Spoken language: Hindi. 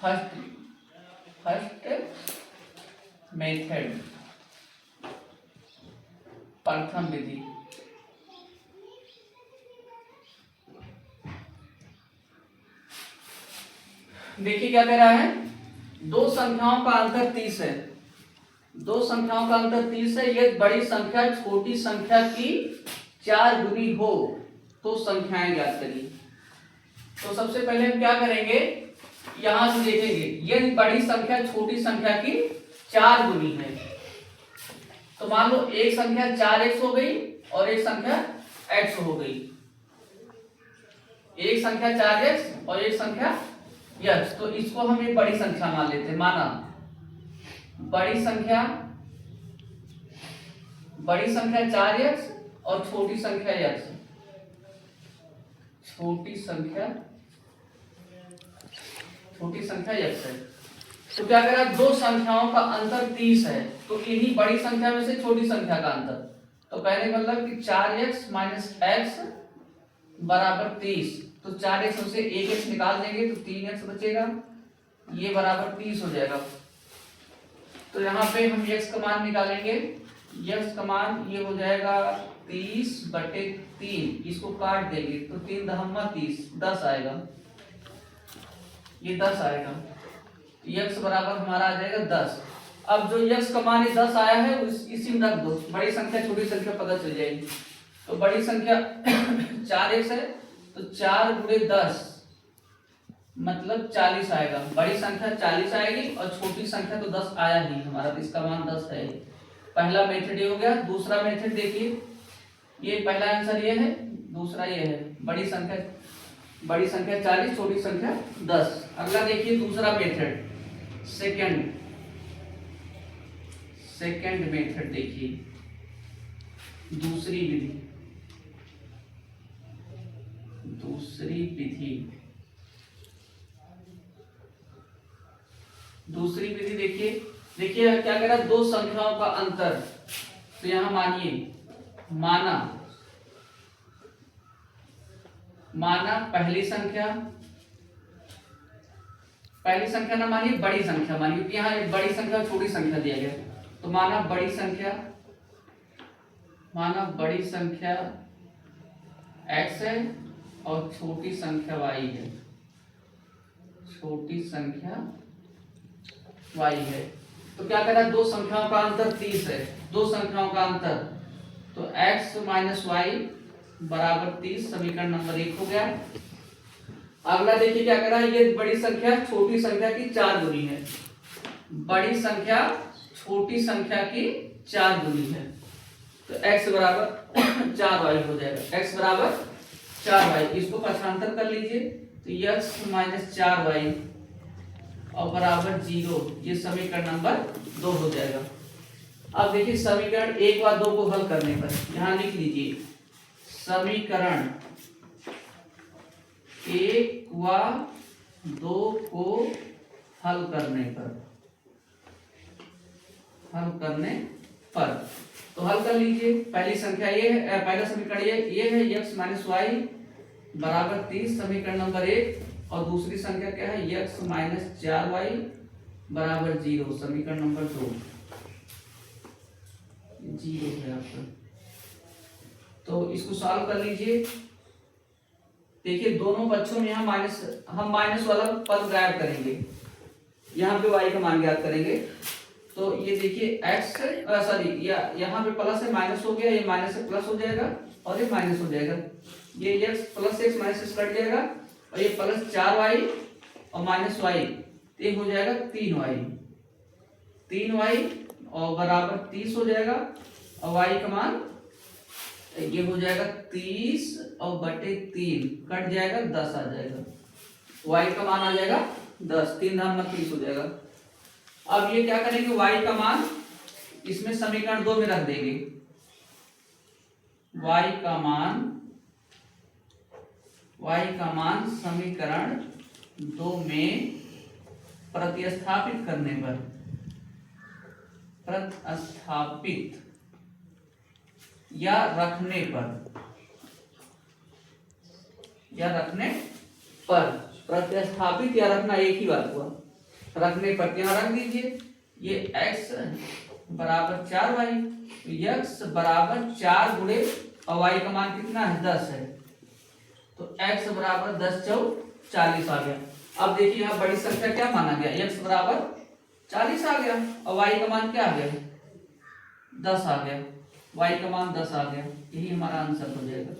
फर्स्ट मेथड, प्रथम विधि। देखिए क्या कह रहा है, दो संख्याओं का अंतर 30 है। दो संख्याओं का अंतर 30 है। यदि बड़ी संख्या छोटी संख्या की 4 गुनी हो तो संख्याएं ज्ञात करिए। तो सबसे पहले हम क्या करेंगे, यहां से देखेंगे यदि बड़ी संख्या छोटी संख्या की 4 गुनी है, तो मान लो एक संख्या 4x हो गई और एक संख्या x हो गई। एक संख्या 4x और एक संख्या x, तो इसको हम एक बड़ी संख्या मान लेते हैं। माना बड़ी संख्या 4x और छोटी संख्या x। छोटी संख्या x है। तो क्या कह रहा है, दो संख्याओं का अंतर 30 है, तो इन्हीं बड़ी संख्या में से छोटी संख्या का अंतर। तो कहने का मतलब कि 4x माइनस एक्स बराबर 30। तो 4x में से 1x निकाल देंगे तो 3x बचेगा, ये बराबर 30 हो जाएगा। तो यहाँ पे हम x का मान निकालेंगे। x का मान ये हो जाएगा 30/3। इसको काट देंगे तो 3 दहम्मा 30, 10 आएगा, ये 10 आएगा। x बराबर हमारा आ जाएगा 10। अब जो x का मान 10 आया है इसी में रख दो, बड़ी संख्या छोटी संख्या पता चल जाएगी। तो बड़ी संख्या 4x है, तो 4 गुणे 10 मतलब 40 आएगा। बड़ी संख्या 40 आएगी और छोटी संख्या तो 10 आया ही हमारा, तो इसका मान 10 है। पहला मेथड ये हो गया। दूसरा मेथड देखिए, ये पहला आंसर ये है, दूसरा ये है। बड़ी संख्या 40, छोटी संख्या 10। अगला देखिए दूसरा मेथड, सेकंड मेथड देखिए, दूसरी विधि देखिए क्या कह रहा है, दो संख्याओं का अंतर। तो यहां माना पहली संख्या ना मानिए, बड़ी संख्या मानिए, क्योंकि यहाँ एक बड़ी संख्या और छोटी संख्या दिया गया। तो माना बड़ी संख्या x है और छोटी संख्या y है। तो क्या कह रहा है, दो संख्याओं का अंतर 30 है। दो संख्याओं का अंतर, तो x माइनस वाई बराबर 30, समीकरण नंबर 1 हो गया। अगला देखिए क्या कह रहा है, ये बड़ी संख्या छोटी संख्या की 4 गुनी है। बड़ी संख्या छोटी संख्या की 4 गुनी है, तो x बराबर 4y हो जाएगा। x बराबर 4y, इसको पक्षांतर कर लीजिए तो x माइनस 4y और बराबर 0, ये समीकरण नंबर 2 हो जाएगा। अब देखिए समीकरण 1 व 2 को हल करने पर यहां लिख लीजिए, समीकरण 1 व 2 को हल करने पर तो हल कर लीजिए। पहली संख्या ये है, पहला समीकरण ये है, x माइनस वाई बराबर 30, समीकरण नंबर 1। और दूसरी संख्या क्या है, x माइनस 4y बराबर 0, समीकरण नंबर 2। 0 है आपका। तो इसको सॉल्व कर लीजिए। देखिए दोनों बच्चों में यहाँ हम माइनस वाला पद गायब करेंगे, यहाँ पे y का मान ज्ञात करेंगे। तो ये देखिए x यहाँ पे प्लस है, माइनस हो गया, ये माइनस से प्लस हो जाएगा और ये माइनस हो जाएगा। ये x plus x minus x cut जाएगा और ये प्लस 4y और माइनस y, ये हो जाएगा 3y और बराबर 30 हो जाएगा। और y का मान ये हो जाएगा 30 और बटे 3 कट जाएगा, 10 आ जाएगा। y का मान आ जाएगा 10, 3 दाम में 30 हो जाएगा। अब ये क्या करेंगे, y का मान इसमें समीकरण 2 में रख देंगे। y का मान समीकरण 2 में प्रतिस्थापित करने या रखने पर, प्रतिस्थापित या रखना एक ही बात हुआ। रखने पर यहाँ रख दीजिए, ये x बराबर 4y, तो x बराबर 4 गुणे और y का मान कितना है 10 है, तो x बराबर 10 चौक 40 आ गया। अब देखिए यहाँ बड़ी संख्या क्या माना गया, x बराबर 40 आ गया और y का मान क्या आ गया 10 आ गया, y का मान 10 आ गया, यही हमारा आंसर हो जाएगा।